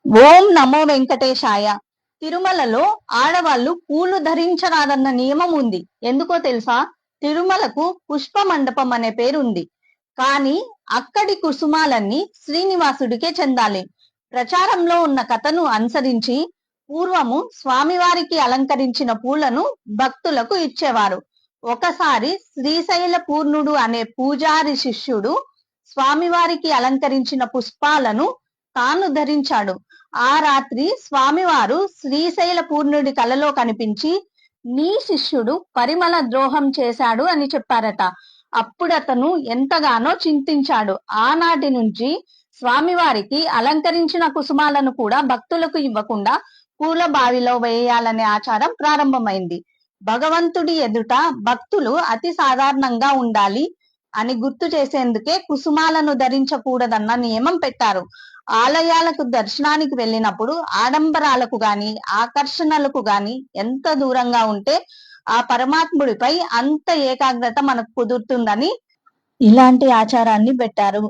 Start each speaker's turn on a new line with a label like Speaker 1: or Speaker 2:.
Speaker 1: ఓం నమో వెంకటేశాయ. తిరుమలలో ఆడవాళ్లు పూలు ధరించరాదన్న నియమం ఉంది. ఎందుకో తెలుసా? తిరుమలకు పుష్ప మండపం అనే పేరుంది. కానీ అక్కడి కుసుమాలన్నీ శ్రీనివాసుడికే చెందాలి. ప్రచారంలో ఉన్న కథను అనుసరించి పూర్వము స్వామివారికి అలంకరించిన పూలను భక్తులకు ఇచ్చేవారు. ఒకసారి శ్రీశైల పూర్ణుడు అనే పూజారి శిష్యుడు స్వామివారికి అలంకరించిన పుష్పాలను తాను ధరించాడు. ఆ రాత్రి స్వామివారు శ్రీశైల పూర్ణుడి కలలో కనిపించి, నీ శిష్యుడు పరిమళ ద్రోహం చేశాడు అని చెప్పారట. అప్పుడు అతను ఎంతగానో చింతించాడు. ఆనాటి నుంచి స్వామివారికి అలంకరించిన కుసుమాలను కూడా భక్తులకు ఇవ్వకుండా పూల బావిలో వేయాలనే ఆచారం ప్రారంభమైంది. భగవంతుడి ఎదుట భక్తులు అతి సాధారణంగా ఉండాలి అని గుర్తు చేసేందుకే కుసుమాలను ధరించకూడదన్న నియమం పెట్టారు. ఆలయాలకు దర్శనానికి వెళ్ళినప్పుడు ఆడంబరాలకు గాని ఆకర్షణలకు గాని ఎంత దూరంగా ఉంటే ఆ పరమాత్ముడిపై అంత ఏకాగ్రత మనకు కుదురుతుందని ఇలాంటి ఆచారాన్ని పెట్టారు.